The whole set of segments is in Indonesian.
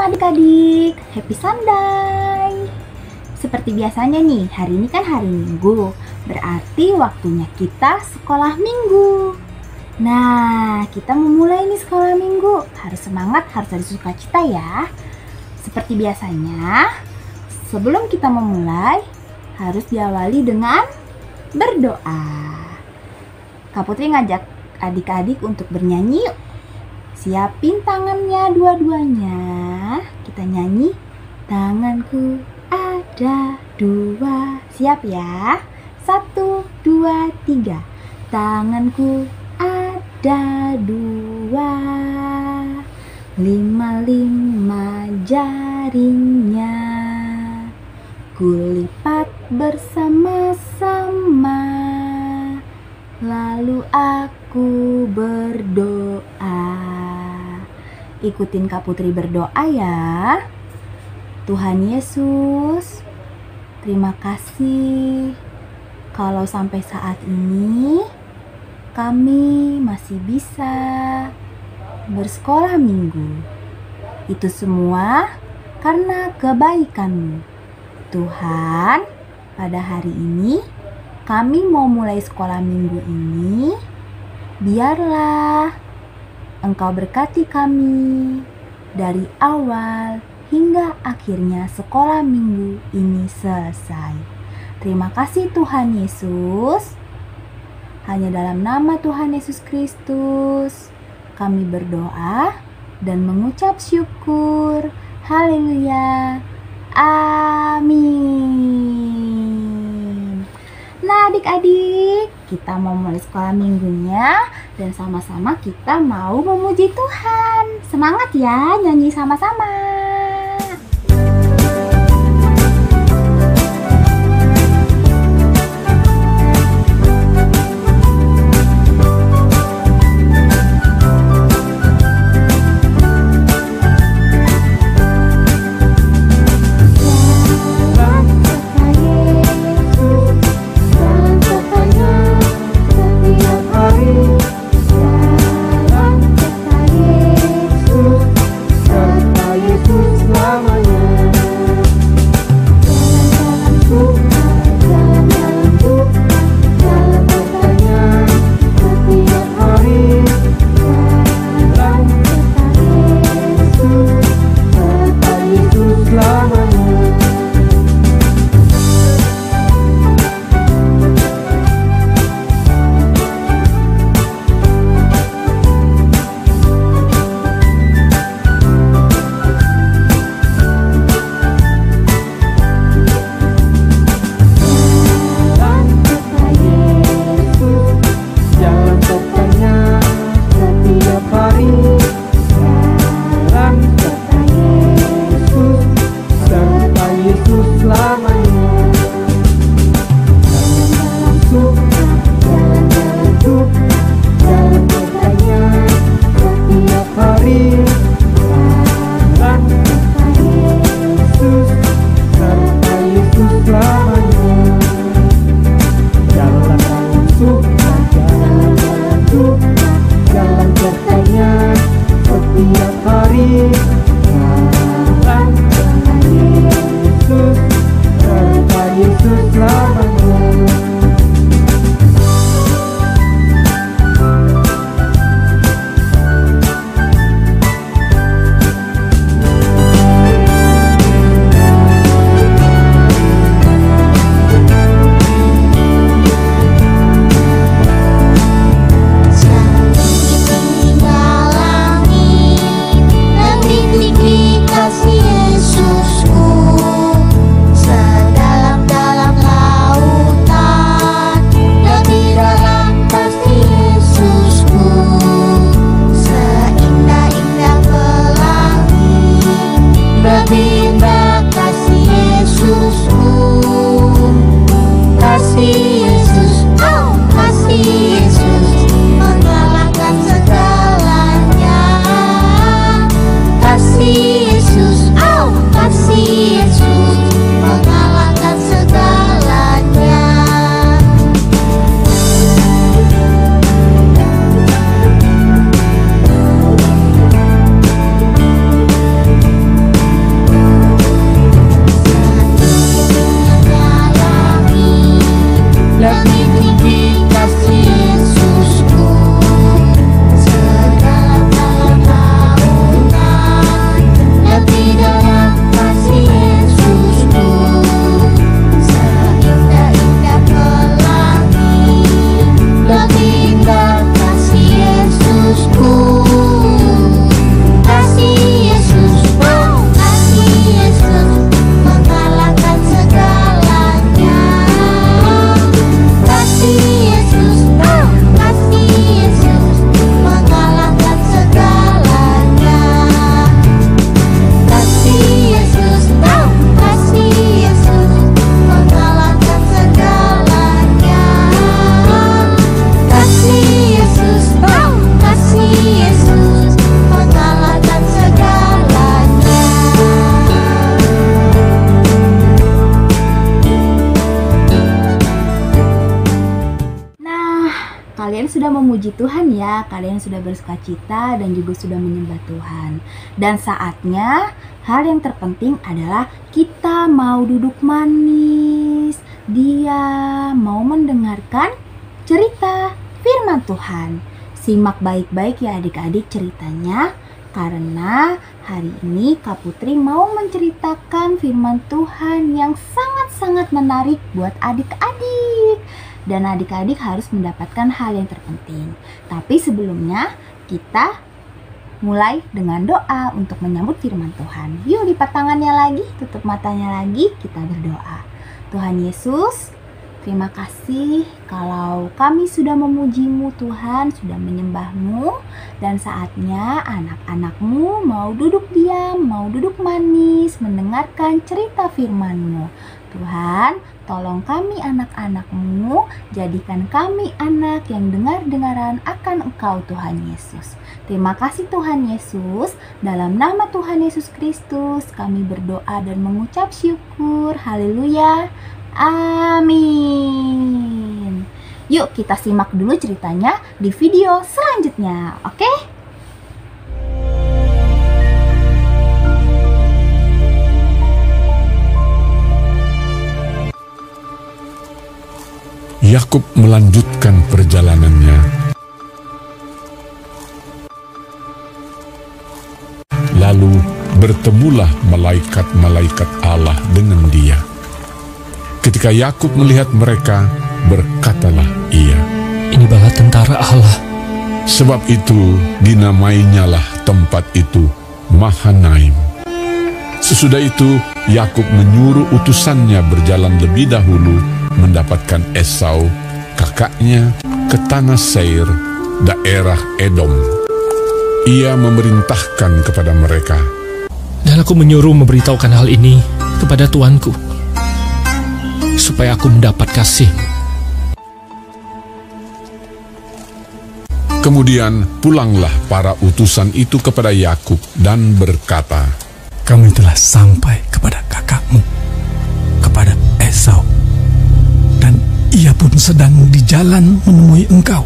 adik-adik, happy Sunday. Seperti biasanya nih, hari ini kan hari Minggu, berarti waktunya kita sekolah Minggu. Nah, kita memulai nih sekolah Minggu, harus semangat, harus ada sukacita ya. Seperti biasanya, sebelum kita memulai, harus diawali dengan berdoa. Kak Putri ngajak adik-adik untuk bernyanyi yuk. Siapin tangannya dua-duanya. Kita nyanyi. Tanganku ada dua. Siap ya? 1, 2, 3. Tanganku ada dua. 5 jarinya. Kulipat bersama-sama. Lalu aku berdoa. Ikutin Kak Putri berdoa ya. Tuhan Yesus, terima kasih kalau sampai saat ini kami masih bisa bersekolah Minggu. Itu semua karena kebaikan-Mu. Tuhan, pada hari ini kami mau mulai sekolah Minggu ini. Biarlah Engkau berkati kami dari awal hingga akhirnya sekolah Minggu ini selesai. Terima kasih Tuhan Yesus. Hanya dalam nama Tuhan Yesus Kristus kami berdoa dan mengucap syukur. Haleluya. Amin. Nah adik-adik, kita mau mulai sekolah minggunya dan sama-sama kita mau memuji Tuhan. Semangat ya, nyanyi sama-sama. Yesus kalian sudah memuji Tuhan ya, kalian sudah bersukacita dan juga sudah menyembah Tuhan. Dan saatnya hal yang terpenting adalah kita mau duduk manis, diam, mau mendengarkan cerita firman Tuhan. Simak baik-baik ya adik-adik ceritanya, karena hari ini Kak Putri mau menceritakan firman Tuhan yang sangat-sangat menarik buat adik-adik. Dan adik-adik harus mendapatkan hal yang terpenting. Tapi sebelumnya kita mulai dengan doa untuk menyambut firman Tuhan. Yuk, lipat tangannya lagi, tutup matanya lagi, kita berdoa. Tuhan Yesus, terima kasih kalau kami sudah memuji-Mu Tuhan, sudah menyembah-Mu. Dan saatnya anak-anak-Mu mau duduk diam, mau duduk manis, mendengarkan cerita firman-Mu. Tuhan, tolong kami anak-anak-Mu, jadikan kami anak yang dengar-dengaran akan Engkau Tuhan Yesus. Terima kasih Tuhan Yesus, dalam nama Tuhan Yesus Kristus kami berdoa dan mengucap syukur. Haleluya, amin. Yuk kita simak dulu ceritanya di video selanjutnya, oke? Yakub melanjutkan perjalanannya. Lalu bertemulah malaikat-malaikat Allah dengan dia. Ketika Yakub melihat mereka, berkatalah ia, "Ini bala tentara Allah." Sebab itu dinamainyalah tempat itu Mahanaim. Sesudah itu Yakub menyuruh utusannya berjalan lebih dahulu mendapatkan Esau, kakaknya, ke tanah Seir, daerah Edom. Ia memerintahkan kepada mereka, "Dan aku menyuruh memberitahukan hal ini kepada tuanku, supaya aku mendapat kasih." Kemudian pulanglah para utusan itu kepada Yakub dan berkata, "Kami telah sampai kepada kakakmu, kepada Esau. Dan ia pun sedang di jalan menemui engkau,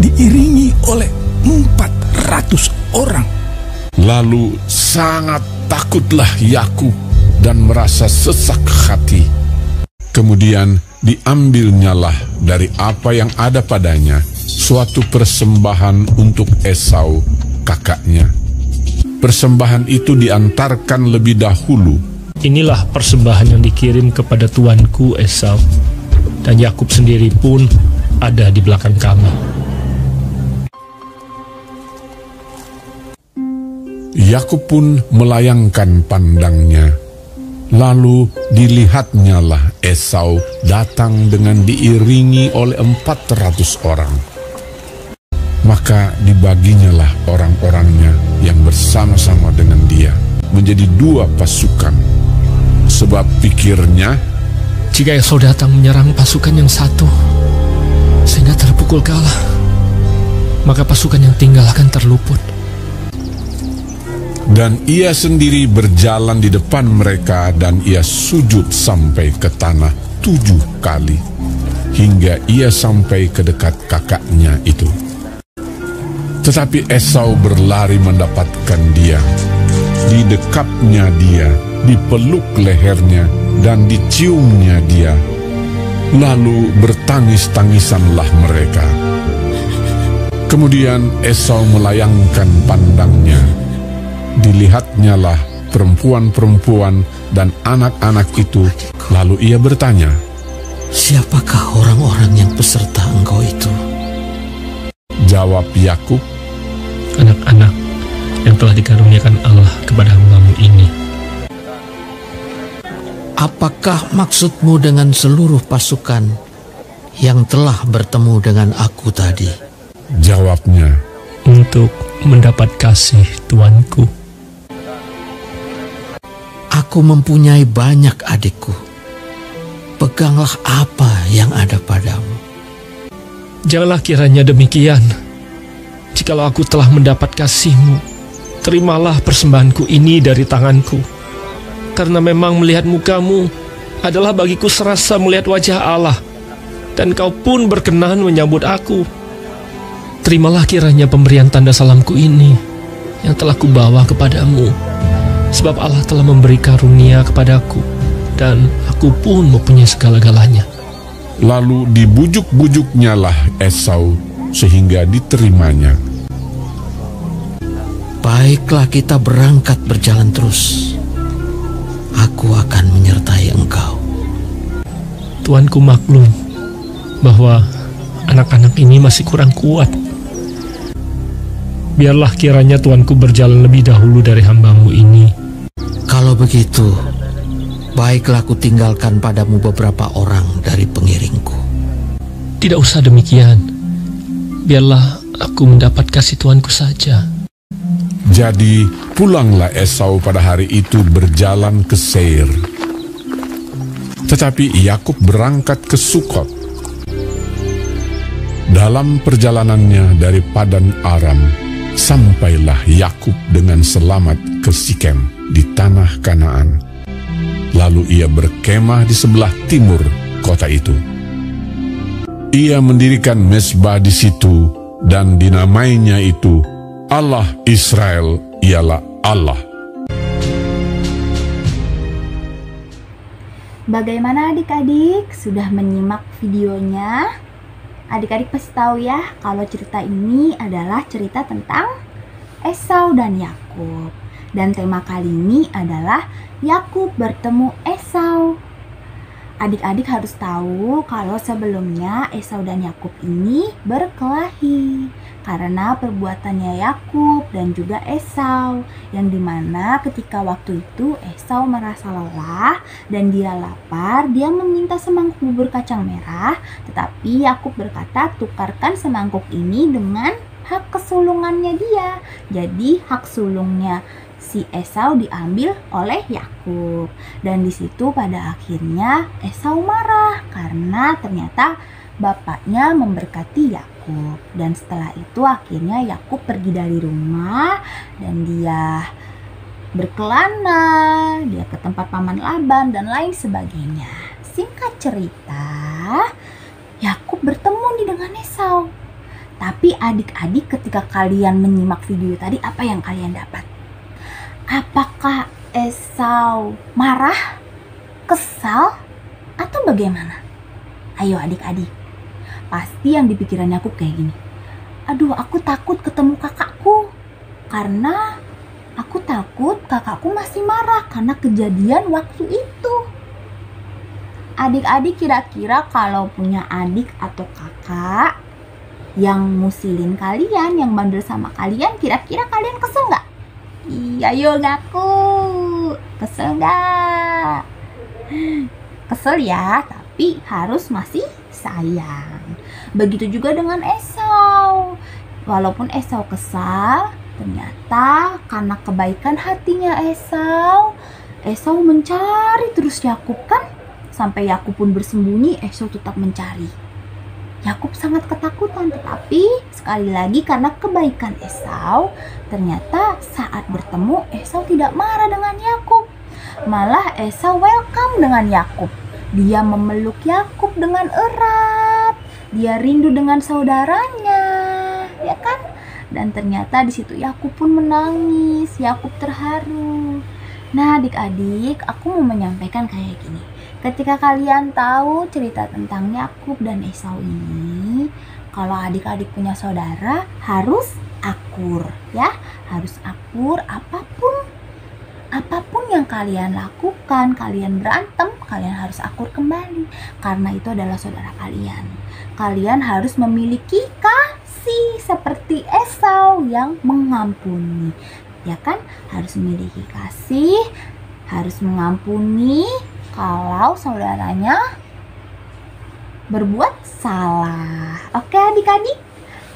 diiringi oleh 400 orang. Lalu sangat takutlah Yakub dan merasa sesak hati. Kemudian diambilnyalah dari apa yang ada padanya suatu persembahan untuk Esau, kakaknya. Persembahan itu diantarkan lebih dahulu. Inilah persembahan yang dikirim kepada tuanku Esau, dan Yakub sendiri pun ada di belakang kami. Yakub pun melayangkan pandangnya. Lalu dilihatnyalah Esau datang dengan diiringi oleh 400 orang. Maka dibaginyalah orang-orangnya yang bersama-sama dengan dia menjadi 2 pasukan. Sebab pikirnya, jika Esau datang menyerang pasukan yang satu, sehingga terpukul kalah, maka pasukan yang tinggal akan terluput. Dan ia sendiri berjalan di depan mereka, dan ia sujud sampai ke tanah 7 kali, hingga ia sampai ke dekat kakaknya itu. Tetapi Esau berlari mendapatkan dia, didekapnya dia, dipeluk lehernya, dan diciumnya dia. Lalu bertangis-tangisanlah mereka. Kemudian Esau melayangkan pandangnya. Dilihatnyalah perempuan-perempuan dan anak-anak itu. Lalu ia bertanya, "Siapakah orang-orang yang peserta engkau itu?" Jawab Yakub, "Anak-anak yang telah dikaruniakan Allah kepada hamba-Mu ini." "Apakah maksudmu dengan seluruh pasukan yang telah bertemu dengan aku tadi?" Jawabnya, "Untuk mendapat kasih tuanku." "Aku mempunyai banyak adikku. Peganglah apa yang ada padamu." Janganlah kiranya demikian. Jikalau aku telah mendapat kasih-Mu, terimalah persembahanku ini dari tanganku. Karena memang melihat muka-Mu adalah bagiku serasa melihat wajah Allah. dan Kau pun berkenan menyambut aku. Terimalah kiranya pemberian tanda salamku ini yang telah kubawa kepadamu, sebab Allah telah memberi karunia kepadaku, dan aku pun mempunyai segala-galanya. Lalu dibujuk-bujuknya lah Esau sehingga diterimanya. Baiklah, kita berangkat berjalan terus. Aku akan menyertai engkau. Tuanku maklum bahwa anak-anak ini masih kurang kuat. Biarlah kiranya Tuanku berjalan lebih dahulu dari hamba-Mu ini. Kalau begitu, baiklah aku tinggalkan padamu beberapa orang dari pengiringku. Tidak usah demikian. Biarlah aku mendapat kasih Tuanku saja. Jadi pulanglah Esau pada hari itu berjalan ke Seir. Tetapi Yakub berangkat ke Sukot. Dalam perjalanannya dari Padan Aram, sampailah Yakub dengan selamat ke Sikem di tanah Kanaan. Lalu ia berkemah di sebelah timur kota itu. Ia mendirikan mezbah di situ dan dinamainya itu Allah Israel ialah Allah. Bagaimana adik-adik? Sudah menyimak videonya? Adik-adik pasti tahu ya kalau cerita ini adalah cerita tentang Esau dan Yakub. Dan tema kali ini adalah Yakub bertemu Esau. Adik-adik harus tahu kalau sebelumnya Esau dan Yakub ini berkelahi karena perbuatannya Yakub dan juga Esau, yang dimana ketika waktu itu Esau merasa lelah dan dia lapar. Dia meminta semangkuk bubur kacang merah, tetapi Yakub berkata, tukarkan semangkuk ini dengan hak kesulungannya dia. Jadi hak sulungnya si Esau diambil oleh Yakub. Dan di situ pada akhirnya Esau marah karena ternyata bapaknya memberkati Yakub. Dan setelah itu akhirnya Yakub pergi dari rumah dan dia berkelana, dia ke tempat paman Laban dan lain sebagainya. Singkat cerita, Yakub bertemu nih dengan Esau. Tapi adik-adik, ketika kalian menyimak video tadi, apa yang kalian dapat? Apakah Esau marah, kesal, atau bagaimana? Ayo adik-adik, pasti yang di pikiran Yakub kayak gini. Aduh, aku takut ketemu kakakku, karena aku takut kakakku masih marah karena kejadian waktu itu. Adik-adik, kira-kira kalau punya adik atau kakak yang musilin kalian, yang bandel sama kalian, kira-kira kalian kesel nggak? Iya, ayo ngaku. Kesel nggak? Kesel ya, tapi harus masih sayang. Begitu juga dengan Esau. Walaupun Esau kesal, ternyata karena kebaikan hatinya Esau mencari terus Yakub kan. Sampai Yakub pun bersembunyi, Esau tetap mencari. Yakub sangat ketakutan, tetapi sekali lagi karena kebaikan Esau, ternyata saat bertemu Esau tidak marah dengan Yakub. Malah Esau welcome dengan Yakub. Dia memeluk Yakub dengan erat. Dia rindu dengan saudaranya, ya kan? Dan ternyata di situ Yakub pun menangis. Yakub terharu. Nah, adik-adik, aku mau menyampaikan kayak gini. Ketika kalian tahu cerita tentang Yakub dan Esau ini, kalau adik-adik punya saudara harus akur, ya, harus akur. Apapun yang kalian lakukan, kalian berantem, kalian harus akur kembali, karena itu adalah saudara kalian. Kalian harus memiliki kasih seperti Esau yang mengampuni, ya kan? Harus memiliki kasih, harus mengampuni kalau saudaranya berbuat salah. Oke adik-adik,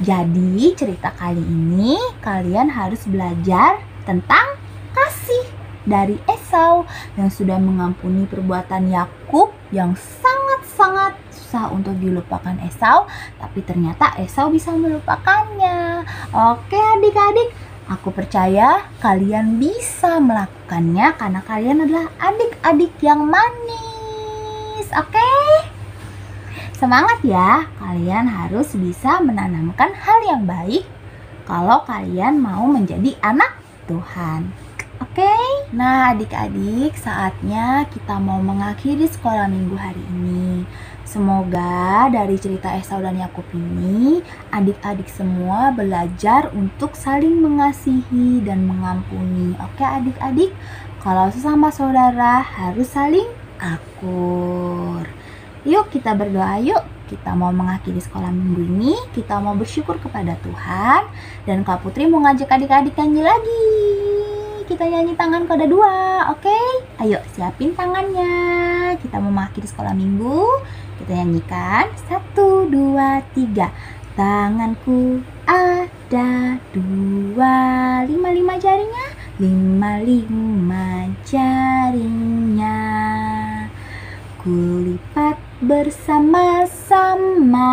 jadi cerita kali ini kalian harus belajar tentang kasih dari Esau yang sudah mengampuni perbuatan Yakub yang sangat-sangat susah untuk dilupakan Esau, tapi ternyata Esau bisa melupakannya. Oke adik-adik, aku percaya kalian bisa melakukannya karena kalian adalah adik-adik yang manis. Oke? Semangat ya, kalian harus bisa menanamkan hal yang baik kalau kalian mau menjadi anak Tuhan. Oke? Nah, adik-adik, saatnya kita mau mengakhiri sekolah minggu hari ini. Semoga dari cerita Esau dan Yakub ini, adik-adik semua belajar untuk saling mengasihi dan mengampuni. Oke adik-adik, kalau sesama saudara harus saling akur. Yuk kita berdoa yuk. Kita mau mengakhiri sekolah minggu ini, kita mau bersyukur kepada Tuhan. Dan Kak Putri mau ngajak adik-adik nyanyi lagi. Kita nyanyi tangan kode 2, oke? Ayo siapin tangannya. Kita mau mengakhiri sekolah minggu. Kita nyanyikan 1, 2, 3. Tanganku ada 2, 5 jarinya, 5 jarinya. Kulipat bersama-sama,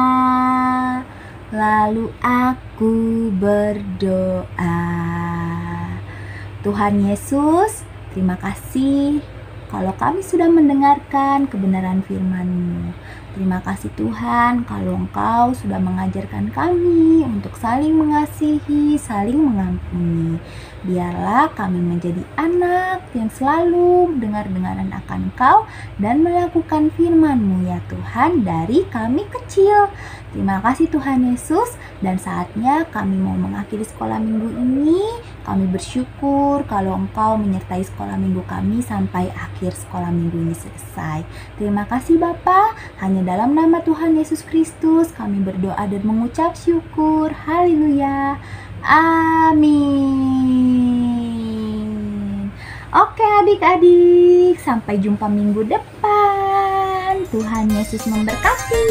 lalu aku berdoa. Tuhan Yesus, terima kasih kalau kami sudah mendengarkan kebenaran firman-Mu. Terima kasih Tuhan kalau Engkau sudah mengajarkan kami untuk saling mengasihi, saling mengampuni. Biarlah kami menjadi anak yang selalu dengar-dengaran akan Engkau dan melakukan firman-Mu ya Tuhan dari kami kecil. Terima kasih Tuhan Yesus, dan saatnya kami mau mengakhiri sekolah minggu ini. Kami bersyukur kalau Engkau menyertai sekolah minggu kami sampai akhir sekolah minggu ini selesai. Terima kasih Bapa, hanya dalam nama Tuhan Yesus Kristus kami berdoa dan mengucap syukur. Haleluya. Amin. Oke adik-adik, sampai jumpa minggu depan. Tuhan Yesus memberkati.